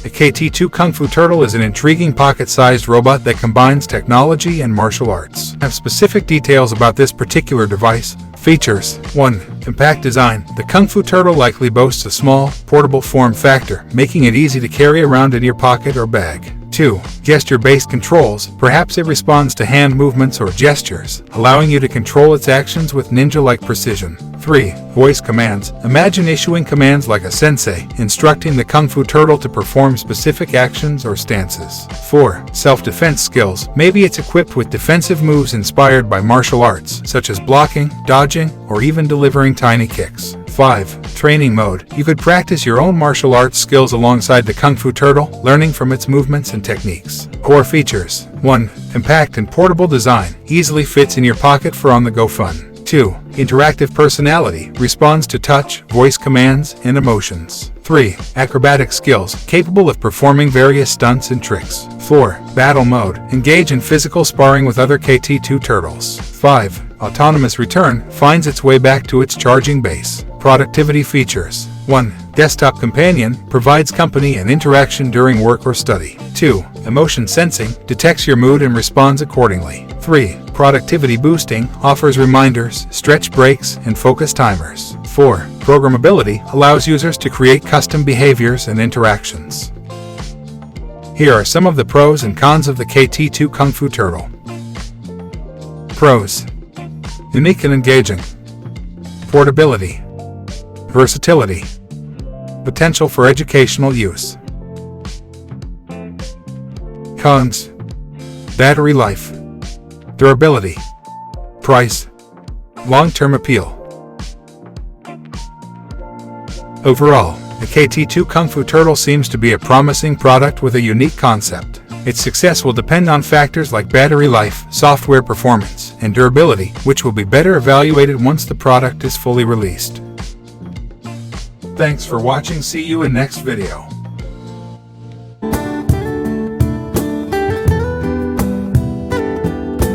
The KT2 Kungfu Turtle is an intriguing pocket-sized robot that combines technology and martial arts. I have specific details about this particular device. Features. 1. Compact design. The Kungfu Turtle likely boasts a small, portable form factor, making it easy to carry around in your pocket or bag. 2. Gesture-based controls. Perhaps it responds to hand movements or gestures, allowing you to control its actions with ninja-like precision. 3. Voice commands. Imagine issuing commands like a sensei, instructing the Kungfu Turtle to perform specific actions or stances. 4. Self-defense skills. Maybe it's equipped with defensive moves inspired by martial arts, such as blocking, dodging, or even delivering tiny kicks. 5. Training mode. You could practice your own martial arts skills alongside the Kungfu Turtle, learning from its movements and techniques. Core features. 1. Compact and portable design. Easily fits in your pocket for on-the-go fun. 2. Interactive personality. Responds to touch, voice commands, and emotions. 3. Acrobatic skills. Capable of performing various stunts and tricks. 4. Battle mode. Engage in physical sparring with other KT2 turtles. 5. Autonomous return. Finds its way back to its charging base. Productivity features. 1. Desktop companion. Provides company and interaction during work or study. 2. Emotion sensing. Detects your mood and responds accordingly. 3. Productivity boosting. Offers reminders, stretch breaks, and focus timers. 4. Programmability. Allows users to create custom behaviors and interactions. Here are some of the pros and cons of the KT2 Kungfu Turtle. Pros. Unique and engaging. Portability. Versatility. Potential for educational use. Cons. Battery life. Durability. Price. Long-term appeal. Overall, the KT2 Kungfu Turtle seems to be a promising product with a unique concept. Its success will depend on factors like battery life, software performance, and durability, which will be better evaluated once the product is fully released. Thanks for watching. See you in next video.